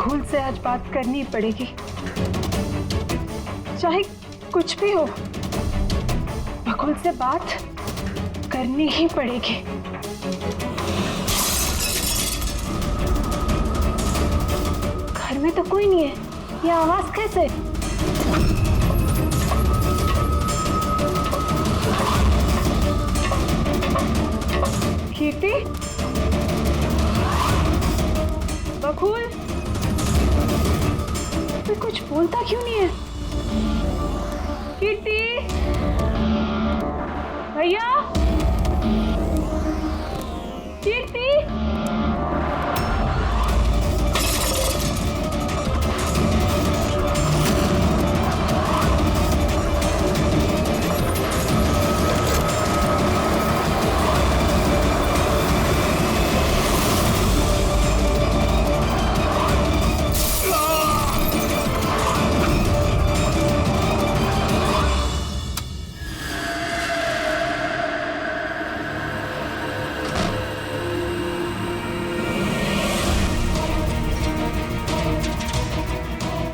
बकुल से आज बात करनी पड़ेगी, चाहे कुछ भी हो, बकुल से बात करनी ही पड़ेगी। घर में तो कोई नहीं है, ये आवाज कैसे? कीर्ति, बकुल, तू कुछ बोलता क्यों नहीं है? कीर्ति, भैया, कीर्ति,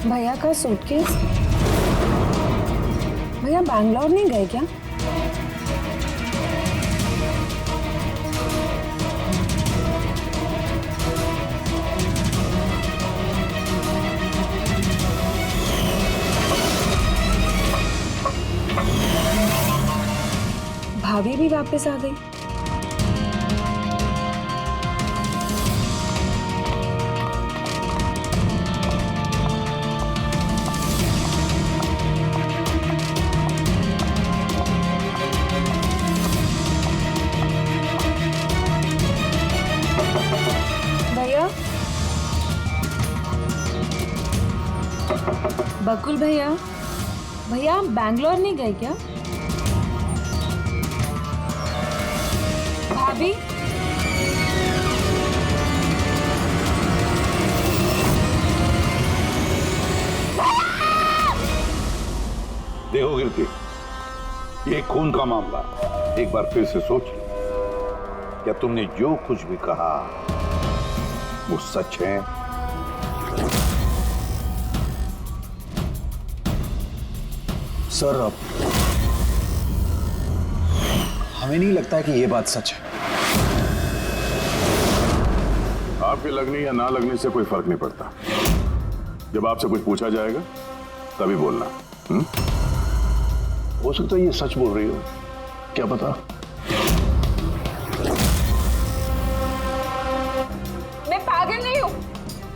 भैया का सूटकेस? भैया बैंगलोर नहीं गए क्या? भाभी भी वापस आ गई। बकुल भैया, भैया आप बैंगलोर नहीं गए क्या? भाभी, देखो कीर्ति, ये खून का मामला, एक बार फिर से सोच लो, क्या तुमने जो कुछ भी कहा वो सच है? सर, हमें नहीं लगता है कि ये बात सच है। आपके लगने या ना लगने से कोई फर्क नहीं पड़ता। जब आपसे कुछ पूछा जाएगा तभी बोलना। हो सकता है ये सच बोल रही हो, क्या पता। मैं पागल नहीं हूँ,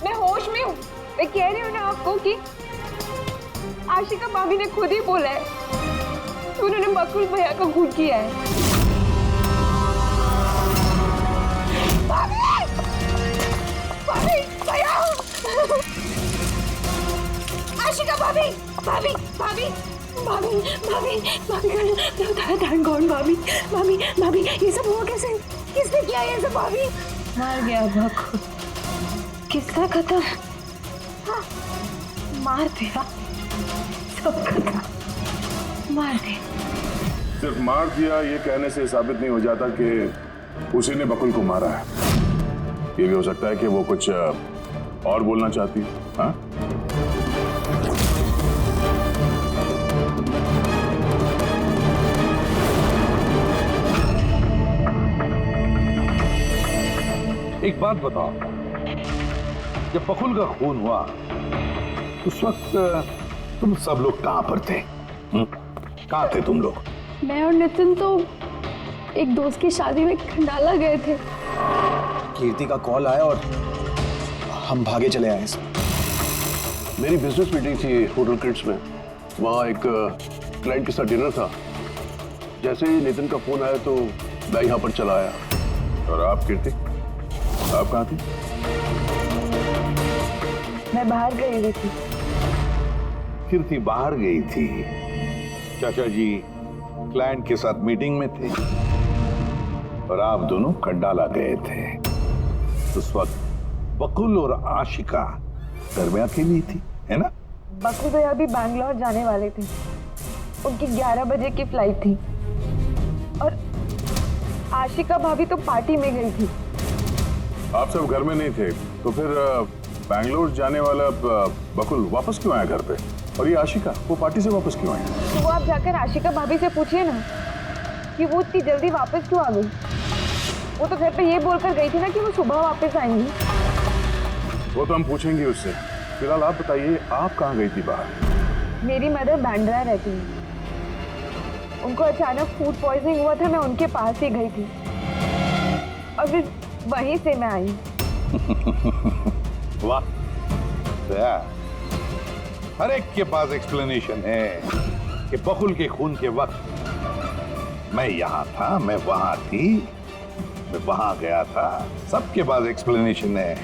मैं होश में हूँ। मैं कह रही हूँ ना आपको कि आशिका भाभी ने खुद ही बोला है कि उन्होंने बकुल भैया को खून किया है। भाभी! भाभी! भैया! आशिका भाभी! भाभी! भाभी! भाभी! भाभी! भाभी! कौन भाभी? भाभी! भाभी! ये सब हुआ कैसे? किसने किया ये सब? भाभी! मार गया बकुल। किसका खत्म? हाँ, मार दिया। मार दिया। सिर्फ मार दिया ये कहने से साबित नहीं हो जाता कि उसी ने बकुल को मारा है। ये भी हो सकता है कि वो कुछ और बोलना चाहती है। हाँ? एक बात बताओ, जब बकुल का खून हुआ उस वक्त तुम सब लोग कहां पर थे? कहां थे तुम लोग? मैं और नितिन तो एक दोस्त की शादी में खंडाला गए थे। कीर्ति का कॉल आया और हम भागे चले आए सर। मेरी बिजनेस मीटिंग थी होटल किड्स में, वहाँ एक क्लाइंट के साथ डिनर था। जैसे ही नितिन का फोन आया तो मैं यहाँ पर चला आया। और आप कीर्ति, आप कहां थी? मैं बाहर गई हुई थी। कीर्ति बाहर गई थी, चाचा जी क्लाइंट के साथ मीटिंग में थे और आप दोनों खंडाला गए थे। उस वक्त बकुल और आशिका घर में अकेली थी, है ना? बकुल भैया भी बैंगलोर जाने वाले थे, उनकी 11 बजे की फ्लाइट थी और आशिका भाभी तो पार्टी में गई थी। आप सब घर में नहीं थे तो फिर बैंगलोर जाने वाला बकुल वापस क्यों आया घर पे? और ये आशिका, वो पार्टी से वापस क्यों आई? तो वो आप जाकर आशिका भाभी से पूछिए ना कि वो इतनी जल्दी वापस क्यों आ गई। वो तो घर पे ये बोलकर गई थी ना कि वो सुबह वापस आएंगी। वो तो हम पूछेंगे उससे। फिलहाल आप बताइए, आप कहाँ गई थी बाहर? मेरी मदर बांद्रा रहती है, उनको अचानक फूड पॉइजनिंग हुआ था, मैं उनके पास ही गई थी और फिर वहीं से मैं आई। वाह, हर एक के पास एक्सप्लेनेशन है कि बकुल के खून के वक्त मैं यहाँ था, मैं वहां थी, मैं वहां गया था। सबके पास एक्सप्लेनेशन है,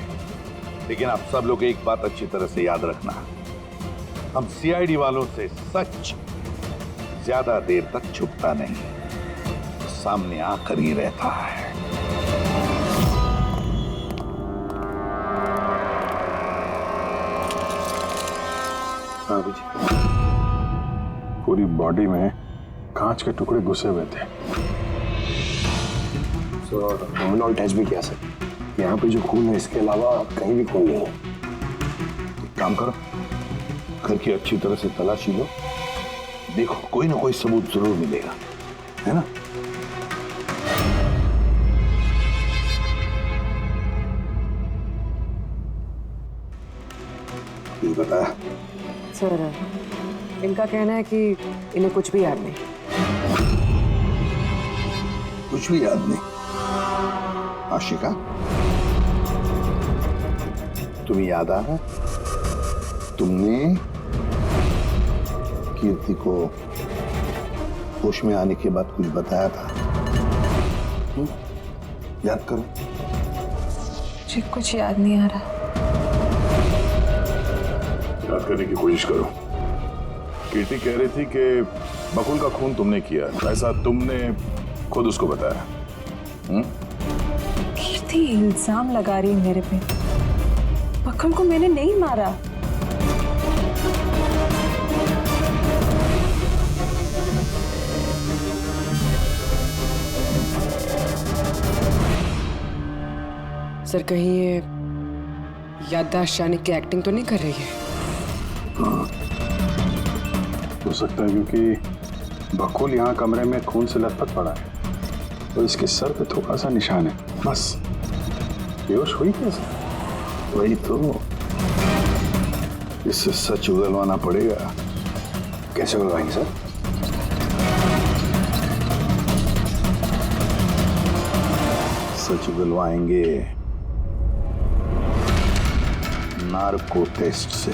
लेकिन आप सब लोग एक बात अच्छी तरह से याद रखना, हम सीआईडी वालों से सच ज्यादा देर तक छुपता नहीं, सामने आकर ही रहता है। पूरी बॉडी में कांच के टुकड़े घुसे हुए थे। रोमनॉल टेस्ट भी किया सर। यहाँ पे जो खून है इसके अलावा कहीं भी खून नहीं है। एक काम करो, घर की अच्छी तरह से तलाशी लो, देखो कोई ना कोई सबूत जरूर मिलेगा, है ना? ये बताया सर, इनका कहना है कि इन्हें कुछ भी याद नहीं। कुछ भी याद नहीं? आशिका, तुम्हें याद आ रहा? तुमने कीर्ति को होश में आने के बाद कुछ बताया था? याद करो। मुझे कुछ याद नहीं आ रहा। याद करने की कोशिश करो। कीर्ति कह रही थी कि बकुल का खून तुमने किया, ऐसा तुमने खुद उसको बताया। कीर्ति इल्जाम लगा रही है मेरे पे। बकुल को मैंने नहीं मारा। सर, कहीं ये याददाश्त जाने की एक्टिंग तो नहीं कर रही है? हो सकता है, क्योंकि बकुल यहाँ कमरे में खून से लथपथ पड़ा है तो इसके सर पे थोड़ा सा निशान है, बस। बेहोश हुई कैसे? वही तो, इससे सच उगलवाना पड़ेगा। कैसे उगलवाएंगे सर? सच उगलवाएंगे नार्को टेस्ट से।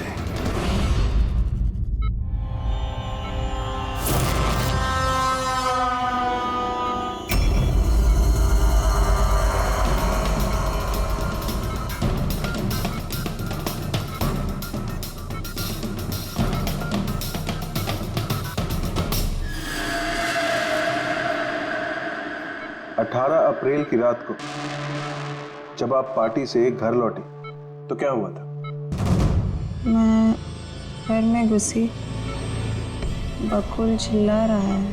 18 अप्रैल की रात को जब आप पार्टी से घर लौटी तो क्या हुआ था? मैं घर में घुसी, बकुल चिल्ला रहा है।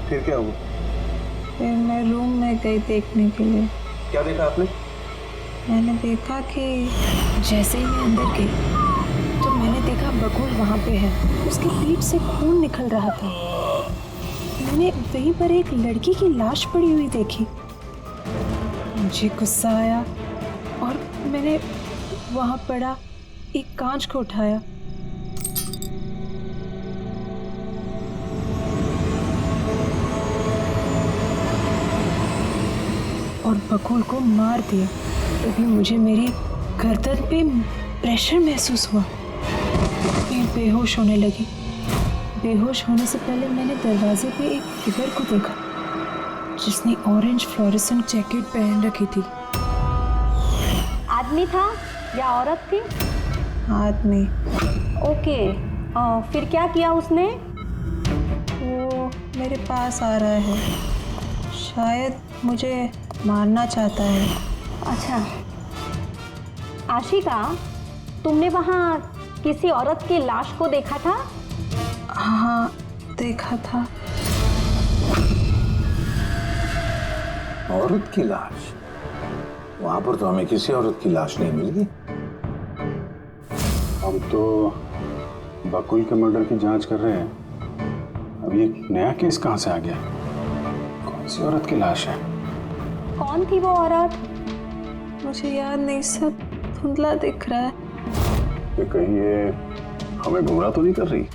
फिर क्या हुआ? फिर मैं रूम में गई देखने के लिए। क्या देखा आपने? मैंने देखा कि जैसे ही मैं अंदर गई तो मैंने देखा बकुल वहाँ पे है, उसके पीठ से खून निकल रहा था। मैंने वहीं पर एक लड़की की लाश पड़ी हुई देखी। मुझे गुस्सा आया और मैंने वहाँ पड़ा एक कांच को उठाया। और बकुल को मार दिया। तभी मुझे मेरी गर्दन पे प्रेशर महसूस हुआ। मैं बेहोश होने लगी। बेहोश होने से पहले मैंने दरवाजे पे एक फिगर को देखा जिसने ऑरेंज फ्लोरेसेंट जैकेट पहन रखी थी। आदमी था या औरत थी? आदमी। ओके, फिर क्या किया उसने? वो मेरे पास आ रहा है, शायद मुझे मारना चाहता है। अच्छा आशिका, तुमने वहाँ किसी औरत की लाश को देखा था? हाँ, देखा था। औरत की लाश? वहां पर तो हमें किसी औरत की लाश नहीं मिली। हम तो बकुल के मर्डर की जांच कर रहे हैं। अब ये नया केस कहाँ से आ गया? कौन सी औरत की लाश है? कौन थी वो औरत? मुझे याद नहीं, सब धुंधला दिख रहा है। कि कहीं ये हमें गुमराह तो नहीं कर रही?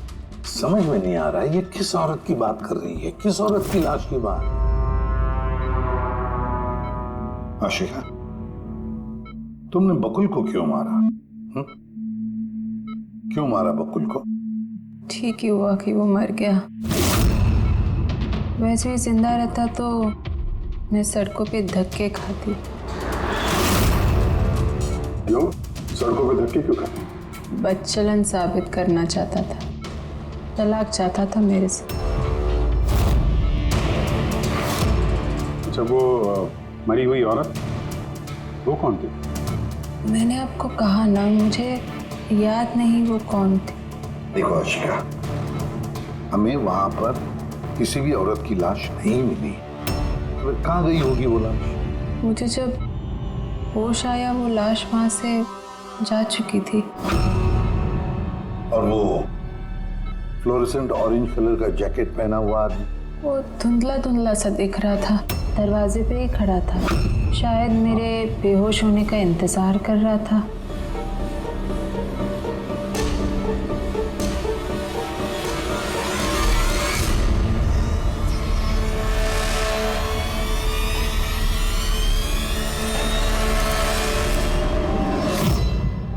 समझ में नहीं आ रहा है ये किस औरत की बात कर रही है, किस औरत की लाश की बात। आशिका, तुमने बकुल को क्यों मारा? क्यों मारा बकुल को? ठीक ही हुआ कि वो मर गया। वैसे ही जिंदा रहता तो मैं सड़कों पे धक्के खाती। क्यों? सड़कों पे धक्के क्यों खाते? बदचलन साबित करना चाहता था, तलाक चाहता था मेरे से। अच्छा, वो मरी हुई औरत वो कौन थी? मैंने आपको कहा ना, मुझे याद नहीं वो कौन थी। देखो आशिका, हमें वहां पर किसी भी औरत की लाश नहीं मिली। तो फिर कहाँ गई होगी वो लाश? मुझे जब होश आया वो लाश वहां से जा चुकी थी। और वो फ्लोरेसेंट ऑरेंज कलर का जैकेट पहना हुआ आदमी? वो धुंधला धुंधला सा दिख रहा था, दरवाजे पे ही खड़ा था। शायद मेरे बेहोश होने का इंतजार कर रहा था।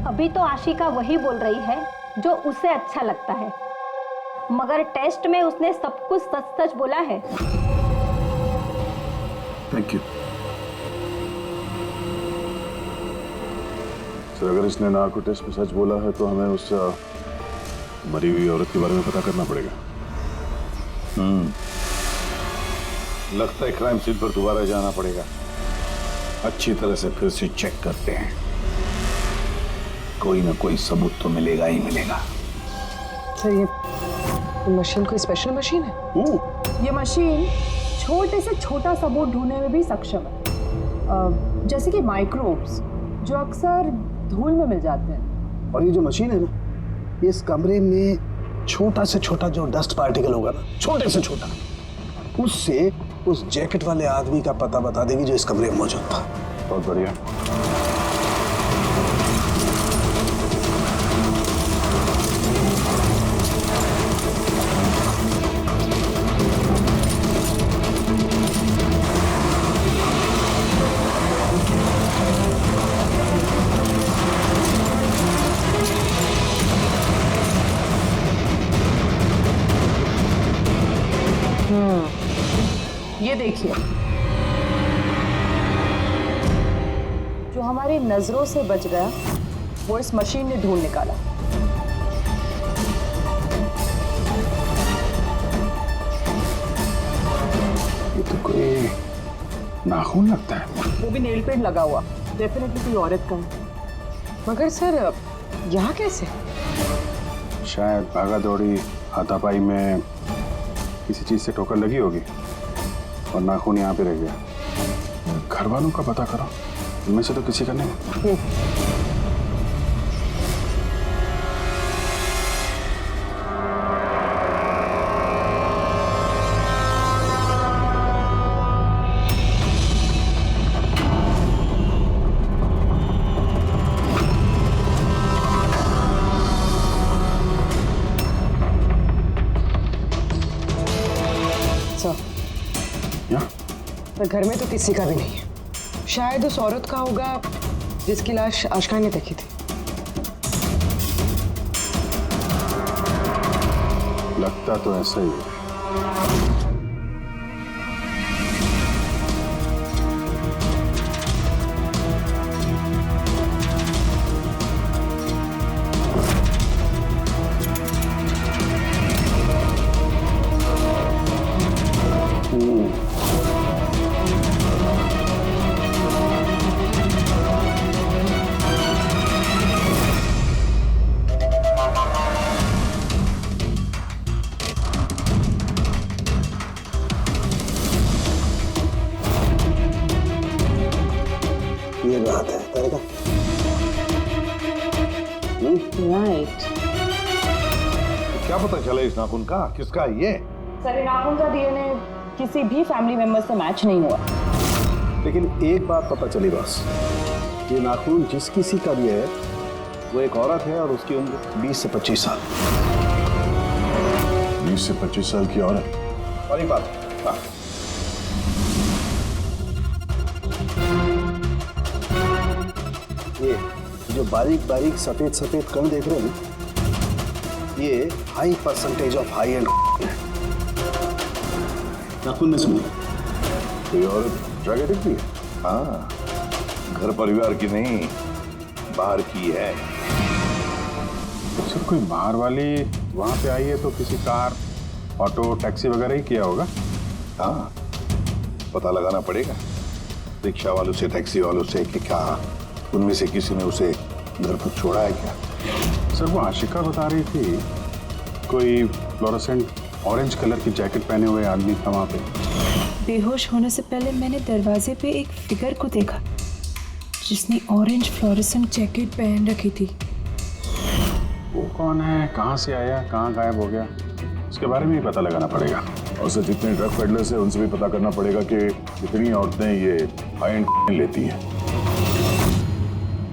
अभी तो आशिका वही बोल रही है जो उसे अच्छा लगता है, मगर टेस्ट में उसने सब कुछ सच सच बोला है। थैंक यू सर, अगर इसने नार्को टेस्ट में सच बोला है तो हमें उस मरी हुई औरत के बारे में पता करना पड़ेगा। लगता है क्राइम सीन पर दोबारा जाना पड़ेगा। अच्छी तरह से फिर से चेक करते हैं, कोई ना कोई सबूत तो मिलेगा ही मिलेगा। सर ये मशीन कोई स्पेशल मशीन है? ये मशीन छोटे से छोटा सबूत ढूंढने में भी सक्षम है, जैसे कि माइक्रोब्स जो अक्सर धूल में मिल जाते हैं। और ये जो मशीन है ना, इस कमरे में छोटा से छोटा जो डस्ट पार्टिकल होगा ना, छोटे से छोटा, उससे उस जैकेट वाले आदमी का पता बता देगी जो इस कमरे में मौजूद था। बहुत बढ़िया। ये देखिए, जो हमारी नजरों से बच गया वो इस मशीन ने ढूंढ निकाला। ये तो कोई नाखून लगता है। वो भी नेल पेंट लगा हुआ, डेफिनेटली कोई औरत का है। मगर सर यहाँ कैसे? शायद भागा दौड़ी हाथापाई में किसी चीज से ठोकर लगी होगी और नाखून यहाँ पे रह गया। घर वालों का पता करो, इनमें से तो किसी का नहीं। पर घर में तो किसी का भी नहीं है। शायद उस औरत का होगा जिसकी लाश आशिका ने देखी थी। लगता तो ऐसा ही है। जाएगा। राइट। क्या पता चला इस नाखून का किसका है ये? सर, नाखून का डीएनए किसी भी फैमिली मेंबर से मैच नहीं हुआ। लेकिन एक बात पता चली बस, ये नाखून जिस किसी का भी है वो एक औरत है और उसकी उम्र 20 से 25 साल। 20 से 25 साल की औरत। और एक बात, हाँ, ये जो बारीक बारीक सफेद सफेद कण देख रहे हैं ना, ये high percentage of high and नाखून में सुनिए। कोई औरत ड्रग एडिक्ट भी है? हाँ, घर परिवार की नहीं, बाहर की है। सर कोई बाहर वाली वहाँ पे आई है तो किसी कार, ऑटो, टैक्सी वगैरह ही किया होगा। हाँ, पता लगाना पड़ेगा रिक्शा वालों से, टैक्सी वालों से कि क्या उनमें से किसी ने उसे घर पर छोड़ा है क्या। सर वो आशिका बता रही थी कोई फ्लोरोसेंट ऑरेंज कलर की जैकेट पहने हुए आदमी था वहाँ पे। बेहोश होने से पहले मैंने दरवाजे पे एक फिगर को देखा जिसने ऑरेंज फ्लोरोसेंट जैकेट पहन रखी थी। वो कौन है, कहाँ से आया, कहाँ गायब हो गया, उसके बारे में भी पता लगाना पड़ेगा। और सर जितने ड्रग पेडलर्स हैं उनसे भी पता करना पड़ेगा कि कितनी औरतें ये हाई एंड लेती हैं।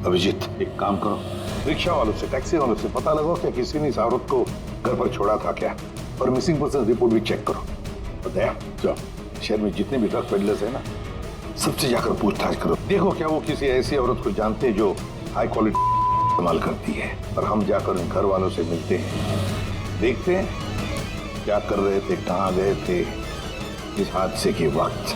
अभिजीत, एक काम करो, रिक्शा वालों से, टैक्सी वालों से पता लगाओ क्या किसी ने इस औरत को घर पर छोड़ा था क्या, और मिसिंग पर्सन रिपोर्ट भी चेक करो। और दया, जाओ शहर में जितने भी ड्रग पेडलर्स हैं ना, सबसे जाकर पूछताछ करो, देखो क्या वो किसी ऐसी औरत को जानते हैं जो हाई क्वालिटी इस्तेमाल करती है। और हम जाकर उन घर वालों से मिलते हैं, देखते हैं क्या कर रहे थे, कहाँ गए थे इस हादसे के वक्त।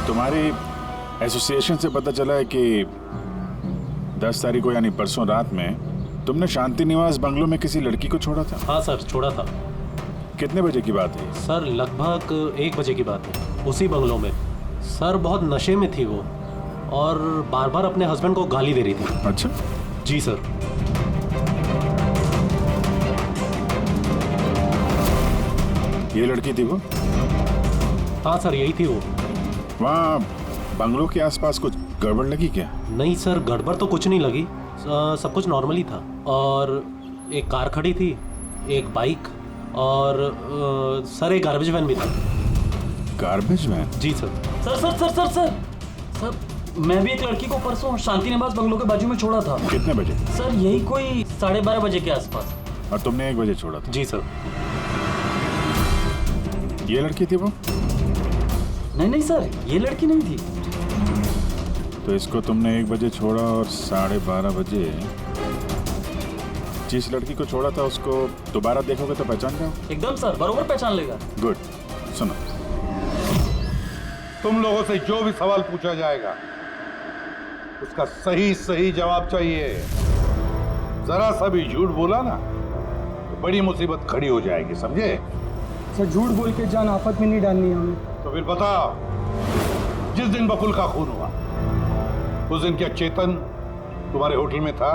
तुम्हारी एसोसिएशन से पता चला है कि 10 तारीख को यानी परसों रात में तुमने शांति निवास बंगलो में किसी लड़की को छोड़ा था। हाँ सर, छोड़ा था। कितने बजे की बात है? सर लगभग 1 बजे की बात है, उसी बंगलो में। सर बहुत नशे में थी वो और बार बार अपने हस्बैंड को गाली दे रही थी। अच्छा जी सर। ये लड़की थी वो? हाँ सर, यही थी वो। वहाँ बंगलो के आसपास कुछ गड़बड़ लगी क्या? नहीं सर, गड़बड़ तो कुछ नहीं लगी, सब कुछ नॉर्मली था। और एक कार खड़ी थी, एक बाइक और सर एक गार्बेज वैन भी था। Garbage van? जी sir. Sir sir sir sir sir sir, मैं भी एक लड़की को परसों शांति निवास बंगलो के बाजू में छोड़ा था। कितने बजे? सर यही कोई 12:30 बजे के आसपास। और तुमने 1 बजे छोड़ा था? जी सर। ये लड़की थी वो? नहीं नहीं सर, ये लड़की नहीं थी। तो इसको तुमने 1 बजे छोड़ा और 12:30 बजे जिस लड़की को छोड़ा था उसको दोबारा देखोगे तो पहचान जाओ? एकदम सर, बरोबर पहचान लेगा। गुड। सुनो, तुम लोगों से जो भी सवाल पूछा जाएगा उसका सही सही जवाब चाहिए। जरा सा भी झूठ बोला ना तो बड़ी मुसीबत खड़ी हो जाएगी, समझे? सर झूठ बोल के जान आफत में नहीं डालनी है हमें। तो फिर बताओ, जिस दिन बकुल का खून हुआ उस दिन क्या चेतन तुम्हारे होटल में था?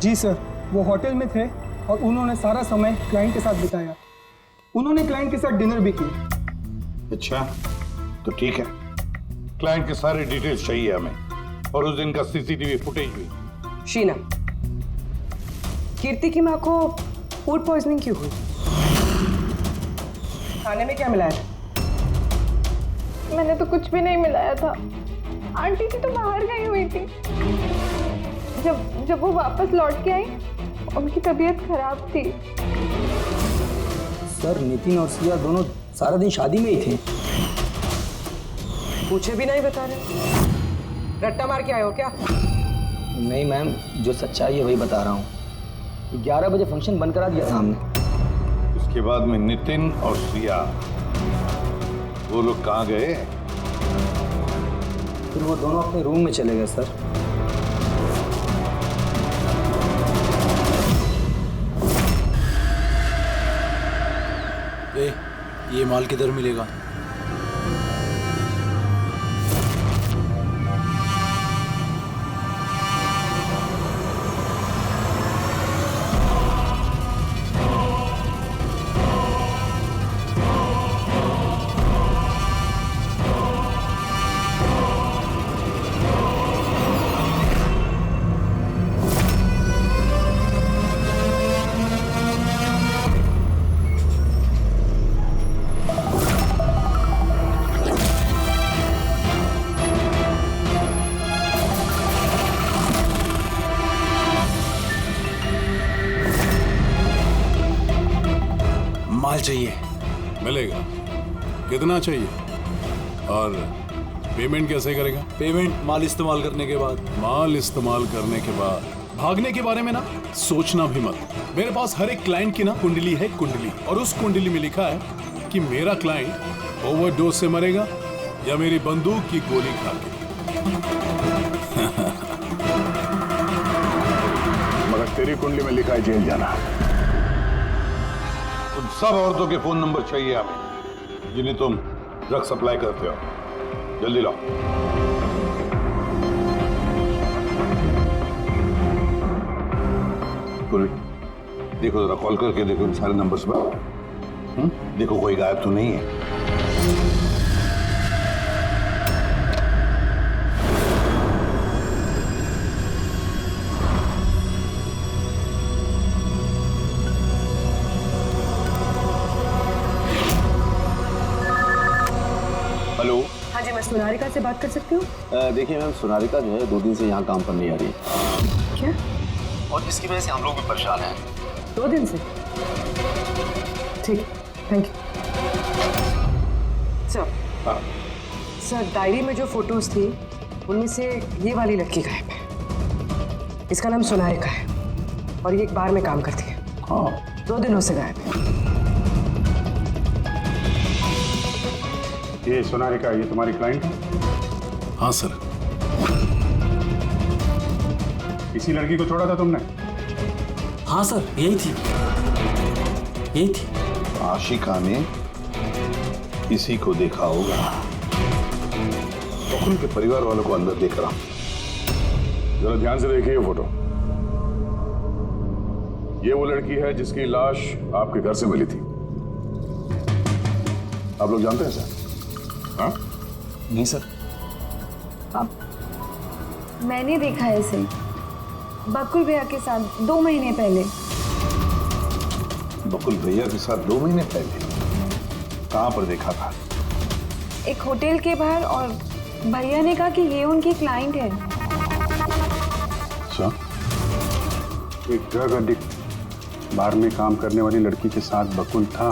जी सर, वो होटल में थे और उन्होंने सारा समय क्लाइंट के साथ बिताया। उन्होंने क्लाइंट के साथ डिनर भी किया। अच्छा, तो ठीक है, क्लाइंट के सारे डिटेल्स चाहिए हमें और उस दिन का सीसीटीवी फुटेज भी। शीना, कीर्ति की माँ को फूड पॉइजनिंग क्यों हुई? खाने में क्या मिलाया था? मैंने तो कुछ भी नहीं मिलाया था। आंटी जी तो बाहर गई हुई थी। जब वो वापस लौट के आई उनकी तबीयत खराब थी। सर नितिन और सिया दोनों सारा दिन शादी में ही थे। पूछे भी नहीं बता रहे। रट्टा मार के आए हो क्या? नहीं मैम, जो सच्चाई है वही बता रहा हूँ। 11 बजे फंक्शन बंद करा दिया था हमने। उसके बाद में नितिन और सिया वो लोग कहाँ गए? फिर वो दोनों अपने रूम में चले गए सर। ये माल किधर मिलेगा? माल चाहिए। मिलेगा। कितना चाहिए और पेमेंट कैसे करेगा? पेमेंट माल इस्तेमाल करने के बाद। माल इस्तेमाल करने के बाद। भागने के बारे में ना सोचना भी मत। मेरे पास हर एक क्लाइंट की ना कुंडली है, कुंडली, और उस कुंडली में लिखा है कि मेरा क्लाइंट ओवरडोज से मरेगा या मेरी बंदूक की गोली खा के। मगर तेरी कुंडली में लिखा है जेल जाना। उन सब औरतों के फोन नंबर चाहिए हमें जिन्हें तुम ड्रग सप्लाई करते हो। जल्दी लाओ। देखो जरा, कॉल करके देखो इन सारे नंबर्स पर। देखो कोई गायब तो नहीं है। हेलो। हाँ जी, मैं सोनारिका से बात कर सकती हूँ? देखिए मैम, सोनारिका जो है 2 दिन से यहाँ काम पर नहीं आ रही है। क्या? और इसकी वजह से हम लोग भी परेशान हैं। 2 दिन से? ठीक, thank you. Sir, sir diary में जो फोटोज थी उनमें से ये वाली लड़की गायब है। इसका नाम सोनारिका है और ये एक बार में काम करती है। हाँ। 2 दिनों से गायब है। ये सोनारिका, ये तुम्हारी क्लाइंट है? हाँ सर। इसी लड़की को छोड़ा था तुमने? हाँ सर, यही थी, यही थी। आशिका ने इसी को देखा होगा। बकुल के परिवार वालों को अंदर देख रहा हूं। जरा ध्यान से देखिए ये फोटो। ये वो लड़की है जिसकी लाश आपके घर से मिली थी। आप लोग जानते हैं सर? हाँ? नहीं सर। मैंने देखा है इसे बकुल भैया के साथ 2 महीने पहले। बकुल भैया के साथ 2 महीने पहले? कहाँ पर देखा था? एक होटल के बाहर, और भैया ने कहा कि ये उनकी क्लाइंट है। अच्छा, एक ड्रग एडिक्ट बार में काम करने वाली लड़की के साथ बकुल था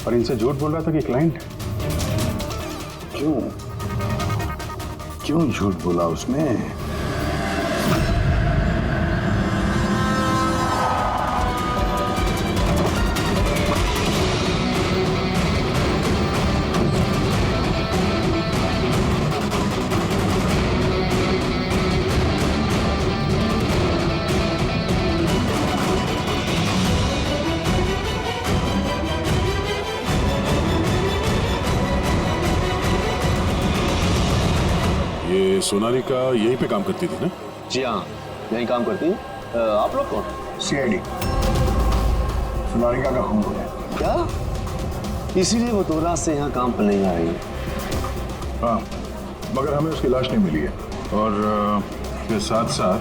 और इनसे झूठ बोल रहा था कि क्लाइंट है। क्यों झूठ बोला उसने? ये सोनारिका यहीं पे काम करती थी ना? जी हाँ, यहीं काम करती है। आप लोग कौन? सीआईडी। सोनारिका का खून हो गया। क्या? इसीलिए वो 2 रात से यहाँ काम पर नहीं आ रही है। हाँ, मगर हमें उसकी लाश नहीं मिली है। और इसके साथ साथ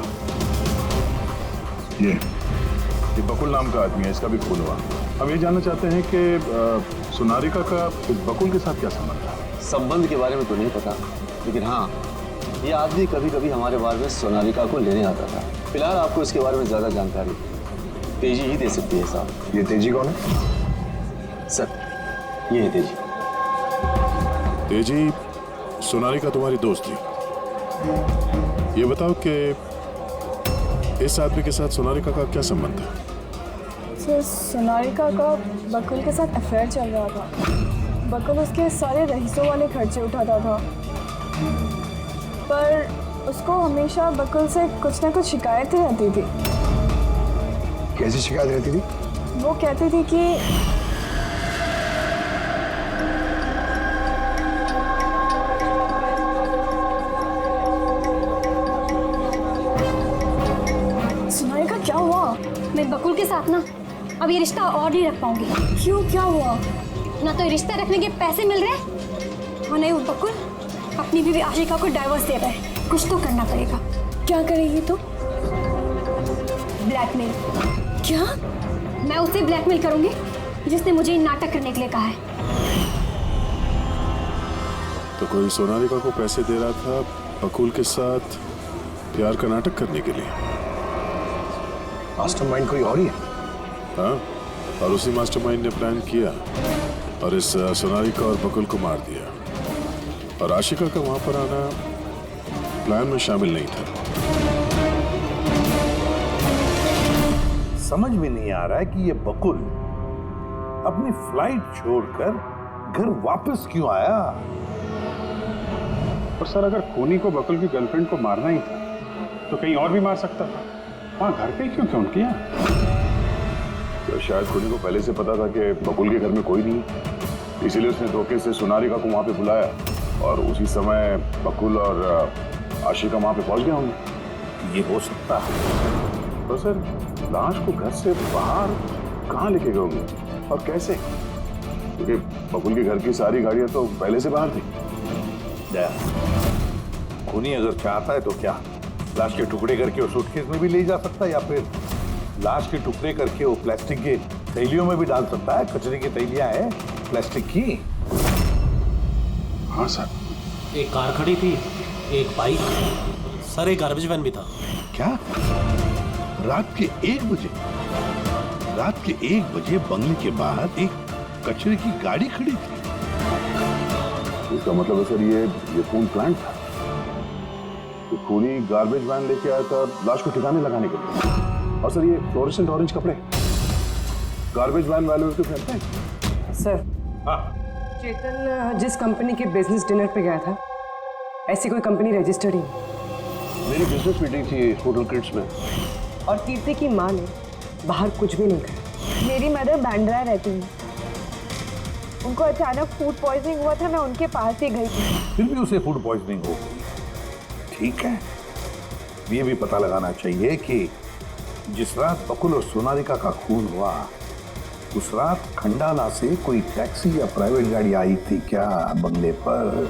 ये बकुल नाम का आदमी है, इसका भी खून हुआ। हम ये जानना चाहते हैं कि सोनारिका का बकुल के साथ क्या संबंध है? संबंध के बारे में तो नहीं पता, लेकिन हाँ, ये आदमी कभी कभी हमारे बारे में सोनारिका को लेने आता था। फिलहाल आपको इसके बारे में ज्यादा जानकारी तेजी ही दे सकती है साहब। ये तेजी कौन है? सर, ये है तेजी। तेजी, सोनारिका तुम्हारी दोस्त थी। ये बताओ कि इस आदमी के साथ सोनारिका का क्या संबंध है? सर, सोनारिका का बकुल के साथ अफेयर चल रहा था। बकुल उसके सारे रईसों वाले खर्चे उठाता था, पर उसको हमेशा बकुल से कुछ ना कुछ शिकायतें रहती थी। कैसी शिकायत रहती थी? वो कहती थी कि सोनारिका, क्या हुआ? मैं बकुल के साथ ना अब ये रिश्ता और नहीं रख पाऊंगी। क्यों, क्या हुआ? ना तो रिश्ता रखने के पैसे मिल रहे और नहीं वो बकुल अपनी बीवी आशिका को डाइवोर्स दे रहा है। कुछ तो करना पड़ेगा। क्या करेगी तो? ब्लैकमेल। क्या? मैं उसे ब्लैकमेल करूंगी जिसने मुझे नाटक करने के लिए कहा है। तो कोई सोनारिका को पैसे दे रहा था बकुल के साथ प्यार का नाटक करने के लिए। मास्टरमाइंड कोई और ही है? हाँ, और उसी मास्टरमाइंड ने प्लान किया और इस सोनालिका और बकुल को मार दिया। और आशिका का वहां पर आना प्लान में शामिल नहीं था। समझ में नहीं आ रहा है कि ये बकुल अपनी फ्लाइट छोड़कर घर वापस क्यों आया। और सर, अगर खूनी को बकुल की गर्लफ्रेंड को मारना ही था तो कहीं और भी मार सकता था। वहां घर पे क्यों क्यों किया? तो शायद खूनी को पहले से पता था कि बकुल के घर में कोई नहीं, इसीलिए उसने धोखे से सोनालिका को वहां पे बुलाया और उसी समय बकुल और आशिका वहां पे पहुंच गए होंगे। ये हो सकता है। तो सर, लाश को घर से बाहर कहाँ लेके गए होंगे और कैसे? क्योंकि बकुल के घर की सारी गाड़ियां तो पहले से बाहर थी। खूनी अगर चाहता है तो क्या लाश के टुकड़े करके वो सूटकेस में भी ले जा सकता है, या फिर लाश के टुकड़े करके वो प्लास्टिक के थैलियों में भी डाल सकता है। कचरे की थैलियां हैं प्लास्टिक की। हाँ सर। एक कार खड़ी थी, एक बाइक, सर एक गार्बेज वैन भी था। क्या? रात के 1 बजे? रात के 1 बजे बंगले के बाहर एक कचरे की गाड़ी खड़ी थी? इसका मतलब है सर ये खून प्लांट था। तो खूनी गार्बेज वैन लेके आया था लाश को ठिकाने लगाने के लिए। और सर, ये फ्लोरेसेंट ऑरेंज कपड़े गार्बेज वैन वाले तो पहनते हैं। सर, चेतन जिस कंपनी के बिजनेस डिनर पे गया था, ऐसी कोई कंपनी रजिस्टर्ड ही नहीं। मेरी बिजनेस मीटिंग थी होटल क्रिट्स में। और कीर्ति की माँ ने बाहर कुछ भी नहीं कहा। मेरी मदर बांद्रा रहती है, उनको अचानक फूड पॉइजनिंग हुआ था, मैं उनके पास ही गई थी। फिर भी उसे फूड पॉइजनिंग हो गई। ठीक है, ये भी पता लगाना चाहिए कि जिस रात बकुल और सोनालिका का खून हुआ, उस रात खंडाला से कोई टैक्सी या प्राइवेट गाड़ी आई थी क्या बंगले पर?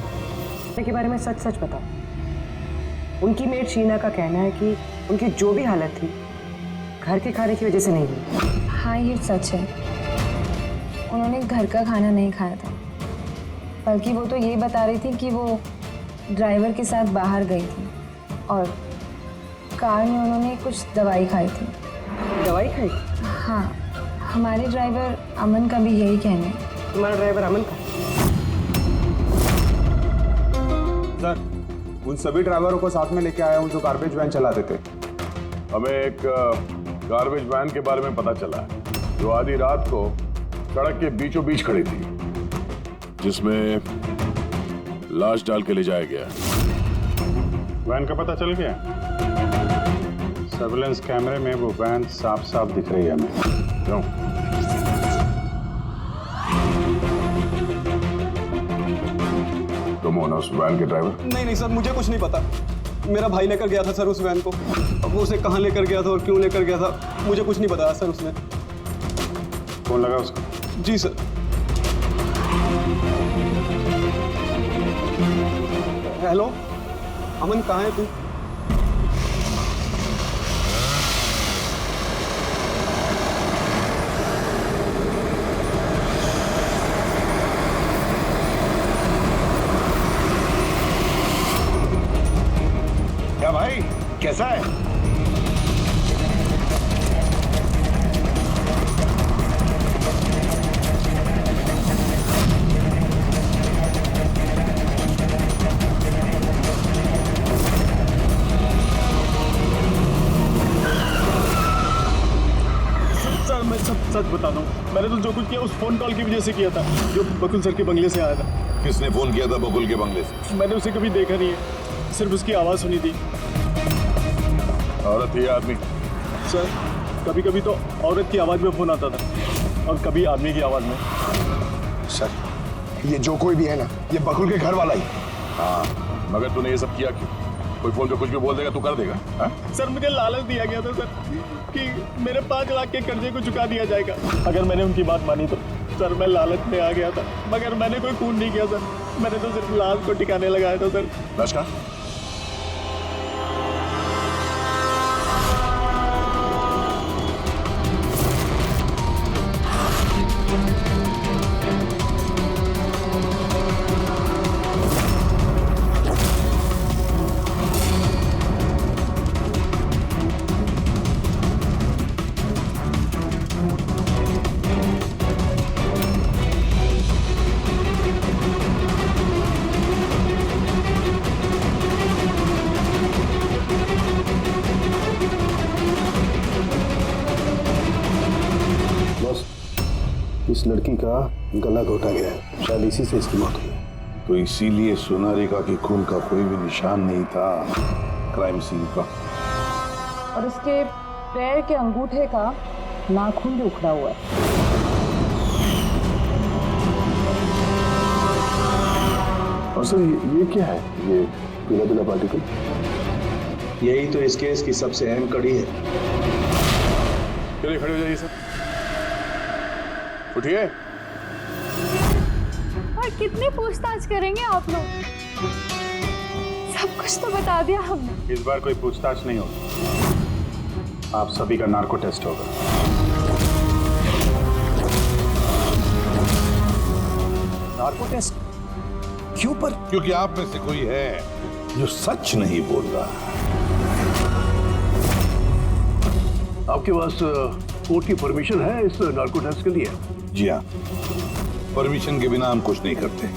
के बारे में सच सच बताओ। उनकी मेड शीना का कहना है कि उनकी जो भी हालत थी घर के खाने की वजह से नहीं हुई। हाँ, ये सच है। उन्होंने घर का खाना नहीं खाया था, बल्कि वो तो ये बता रही थी कि वो ड्राइवर के साथ बाहर गई थी और कार में उन्होंने कुछ दवाई खाई थी। दवाई खाई? हाँ, हमारे ड्राइवर अमन का भी यही कहना है। तुम्हारा ड्राइवर अमन का? सर, उन सभी ड्राइवरों को साथ में लेके आया हूँ जो गार्बेज वैन चलाते थे। हमें एक गार्बेज वैन के बारे में पता चला है जो आधी रात को सड़क के बीचों बीच खड़ी थी, जिसमें लाश डाल के ले जाया गया। वैन का पता चल गया? सर्विलेंस कैमरे में वो वैन साफ साफ दिख रही है हमें। क्यों? तुम हो ना उस वैन के ड्राइवर? नहीं सर, मुझे कुछ नहीं पता। मेरा भाई लेकर गया था सर उस वैन को। अब वो उसे कहाँ लेकर गया था और क्यों लेकर गया था, मुझे कुछ नहीं बताया सर उसने। फोन लगा उसका? जी सर। हेलो अमन, कहाँ है तू? क्या भाई, कैसा है? सर, मैं सच बता रहा हूँ, मैंने तो जो कुछ किया उस फोन कॉल की वजह से किया था जो बकुल सर के बंगले से आया था। किसने फोन किया था बकुल के बंगले से? मैंने उसे कभी देखा नहीं है, सिर्फ उसकी आवाज़ सुनी थी। औरत ही आदमी? सर, कभी कभी तो औरत की आवाज़ में फोन आता था और कभी आदमी की आवाज़ में। सर, ये जो कोई भी है ना, ये बकुल के घर वाला ही। हाँ, मगर तूने ये सब किया क्यों? कोई फोन पे कुछ भी बोल देगा तू कर देगा? हाँ? सर, मुझे लालच दिया गया था सर कि मेरे 5 लाख के कर्जे को चुका दिया जाएगा अगर मैंने उनकी बात मानी तो। सर, मैं लालच में आ गया था, मगर मैंने कोई खून नहीं किया सर। मैंने तो सिर्फ लाश को ठिकाने लगाया था सर। लाश का? इस लड़की का गला घोटा गया है, शायद इसी से इसकी मौत हुई है। तो इसीलिए सोनारिका के खून का कोई भी निशान नहीं था क्राइम सीन पर। और इसके पैर के अंगूठे का नाखून भी उखड़ा हुआ है। और सर ये क्या है, ये पीला पीला पार्टिकल? यही तो इस केस की सबसे अहम कड़ी है। चलिए खड़े हो जाइए सर, उठिए। और कितनी पूछताछ करेंगे आप लोग? सब कुछ तो बता दिया हमने। इस बार कोई पूछताछ नहीं होगी, आप सभी का नार्को टेस्ट होगा। नार्को टेस्ट क्यों पर? क्योंकि आप में से कोई है जो सच नहीं बोल रहा। आपके पास कोर्ट की परमिशन है इस नार्को टेस्ट के लिए? जी हाँ, परमिशन के बिना हम कुछ नहीं करते।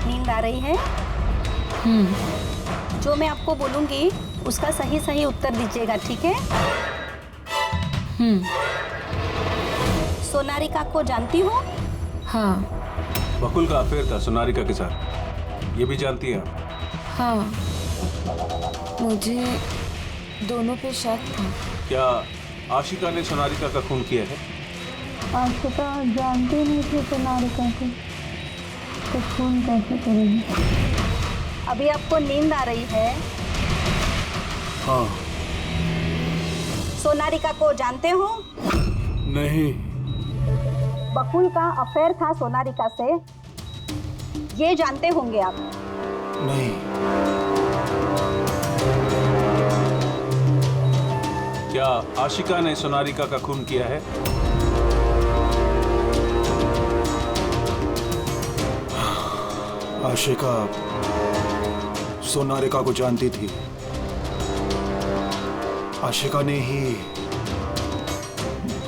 नींद आ रही है? जो मैं आपको बोलूंगी उसका सही सही उत्तर दीजिएगा, ठीक है? सोनारिका को जानती हो? हाँ। बकुल का अफेयर था सोनारिका के साथ, ये भी जानती है आप? हाँ, मुझे दोनों पे शक था। क्या आशिका ने सोनारिका का खून किया है? आशिका जानती नहीं थी सोनारिका को, तो खून कैसे करेगी? अभी आपको नींद आ रही है? हाँ। सोनारिका को जानते हो? नहीं। बकुल का अफेयर था सोनारिका से, ये जानते होंगे आप? नहीं। क्या आशिका ने सोनारिका का खून किया है? आशिका सोनारिका को जानती थी। आशिका ने ही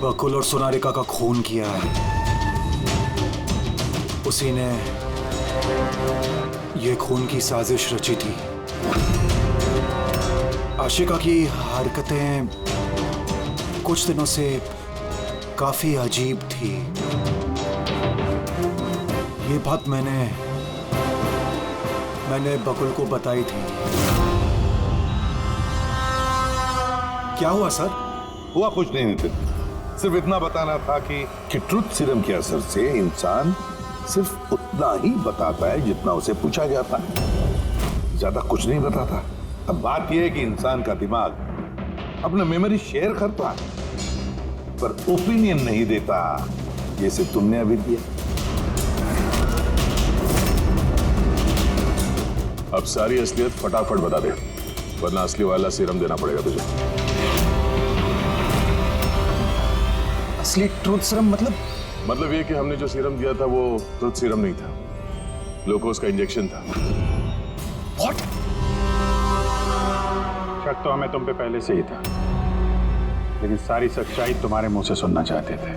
बकुल और सोनारिका का खून किया है। उसी ने ये खून की साजिश रची थी। आशिका की हरकतें कुछ दिनों से काफी अजीब थी। ये बात मैंने बकुल को बताई थी। क्या हुआ सर? हुआ कुछ नहीं नितिन, सिर्फ इतना बताना था कि ट्रुथ सीरम के असर से इंसान सिर्फ उतना ही बताता है जितना उसे पूछा जाता है, ज्यादा कुछ नहीं बताता। अब बात यह है कि इंसान का दिमाग अपना मेमोरी शेयर करता है पर ओपिनियन नहीं देता, जैसे तुमने अभी दिया। अब सारी असलियत फटाफट बता दे, वरना असली वाला सीरम देना पड़ेगा तुझे। असली ट्रूथ सीरम मतलब ये कि हमने जो सीरम दिया था वो ट्रूथ सीरम नहीं था, ग्लूकोज का इंजेक्शन था। What? शक तो हमें तुम पे पहले से ही था, लेकिन सारी सच्चाई तुम्हारे मुंह से सुनना चाहते थे।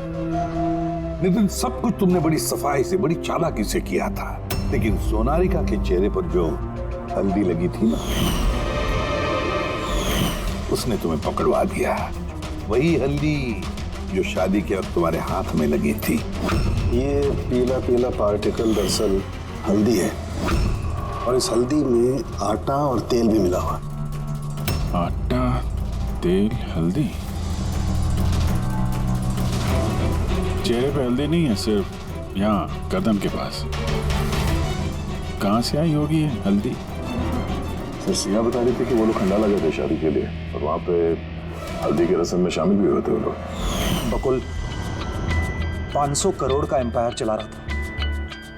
नितिन, सब कुछ तुमने बड़ी सफाई से, बड़ी चालाकी से किया था, लेकिन सोनारिका के चेहरे पर जो हल्दी लगी थी ना, उसने तुम्हें पकड़वा दिया। वही हल्दी जो शादी के वक्त तुम्हारे हाथ में लगी थी। ये पीला पीला पार्टिकल दरअसल हल्दी है, और इस हल्दी में आटा और तेल भी मिला हुआ। आटा, तेल, हल्दी। चेहरे पे हल्दी नहीं है, सिर्फ यहाँ कदम के पास। कहाँ से आई होगी ये हल्दी? सर सिया बता रही थी कि वो लोग खंडाला गए थे शादी के लिए, और वहां पे हल्दी के रस्म में शामिल भी हुए थे वो लोग। बकुल 500 करोड़ का एम्पायर चला रहा था,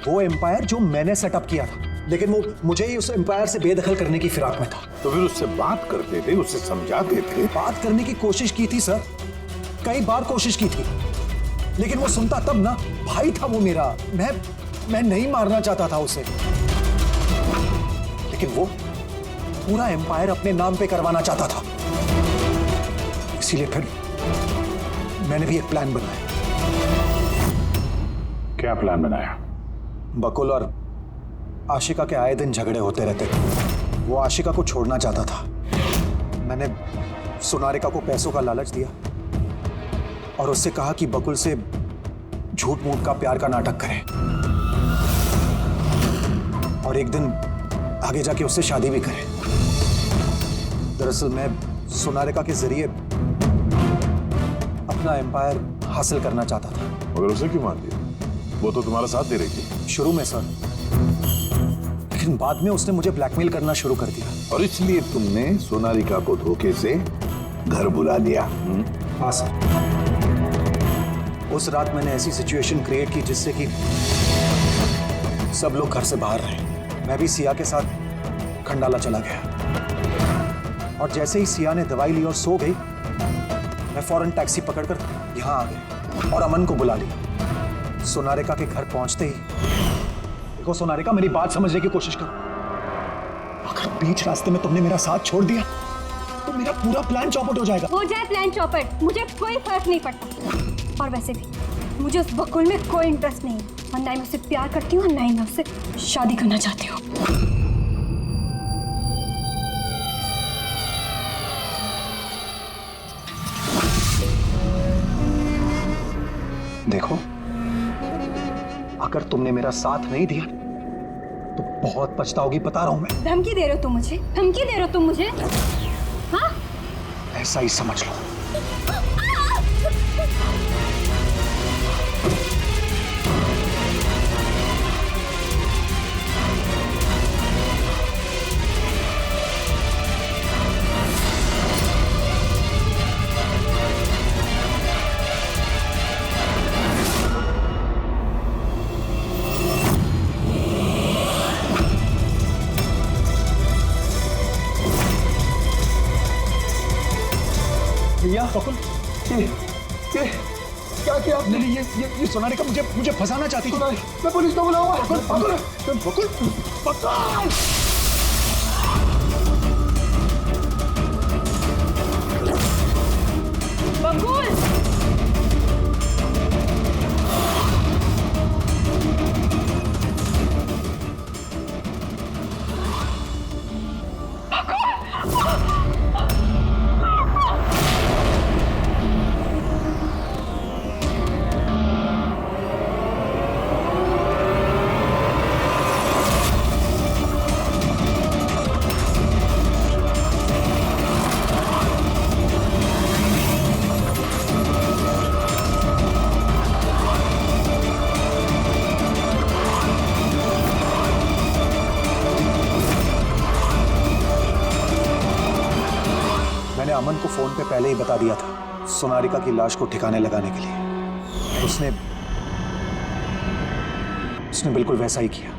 वो एम्पायर जो मैंने सेटअप किया था, लेकिन वो मुझे ही उस एम्पायर से बेदखल करने की फिराक में था। तो फिर उससे बात करते थे, उससे समझाते थे। बात करने की कोशिश की थी सर, कई बार कोशिश की थी, लेकिन वो सुनता तब ना। भाई था वो मेरा, मैं नहीं मारना चाहता था उसे, लेकिन पूरा एम्पायर अपने नाम पे करवाना चाहता था। इसीलिए फिर मैंने भी एक प्लान बनाया। क्या प्लान बनाया? बकुल और आशिका के आए दिन झगड़े होते रहते थे। वो आशिका को छोड़ना चाहता था। मैंने सोनारिका को पैसों का लालच दिया और उससे कहा कि बकुल से झूठ मूठ का प्यार का नाटक करे और एक दिन आगे जाके उससे शादी भी करे। दरअसल मैं सोनारिका के जरिए अपना एम्पायर हासिल करना चाहता था। मगर उसे क्यों मान दिया? वो तो तुम्हारा साथ दे रही थी। शुरू में सर, लेकिन बाद में उसने मुझे ब्लैकमेल करना शुरू कर दिया। और इसलिए तुमने सोनारिका को धोखे से घर बुला लिया? हाँ सर। उस रात मैंने ऐसी सिचुएशन क्रिएट की जिससे कि सब लोग घर से बाहर रहे। मैं भी सिया के साथ खंडाला चला गया और जैसे ही सिया ने दवाई ली और सो गई, मैं फौरन टैक्सी पकड़कर यहाँ आ गया और अमन को बुला लिया। सोनारिका के घर पहुंचते ही, देखो सोनारिका, मेरी बात समझने की कोशिश करो। अगर बीच रास्ते में तुमने मेरा साथ छोड़ दिया तो मेरा पूरा प्लान चौपट हो जाएगा। हो जाए प्लान चौपट, मुझे कोई फर्क नहीं पड़ता। और वैसे भी मुझे उस बकुल में कोई इंटरेस्ट नहीं है और ना ही मैं उससे प्यार करती हूँ और ना ही मैं उससे शादी करना चाहती हूँ। देखो, अगर तुमने मेरा साथ नहीं दिया तो बहुत पछताओगी, बता रहा हूं मैं। धमकी दे रहे हो तुम मुझे? धमकी दे रहे हो तुम मुझे? हाँ? ऐसा ही समझ लो। भैया, बकुल, ये क्या किया आपने? ये सोनारिका मुझे फंसाना चाहती थी। मैं पुलिस को बुलाऊंगा। बकुल, बकुल! मैंने अमन को फोन पे पहले ही बता दिया था सोनारिका की लाश को ठिकाने लगाने के लिए। उसने बिल्कुल वैसा ही किया।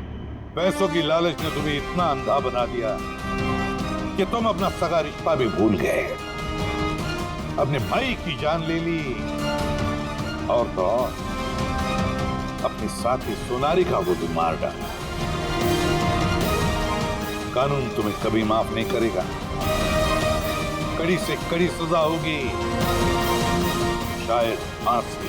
पैसों की लालच ने तुम्हें इतना अंधा बना दिया कि तुम अपना सगा रिश्ता भी भूल गए, अपने भाई की जान ले ली और तो और अपने साथी सोनारिका को भी मार डाला। कानून तुम्हें कभी माफ नहीं करेगा। कड़ी से कड़ी सजा होगी, शायद फांसी।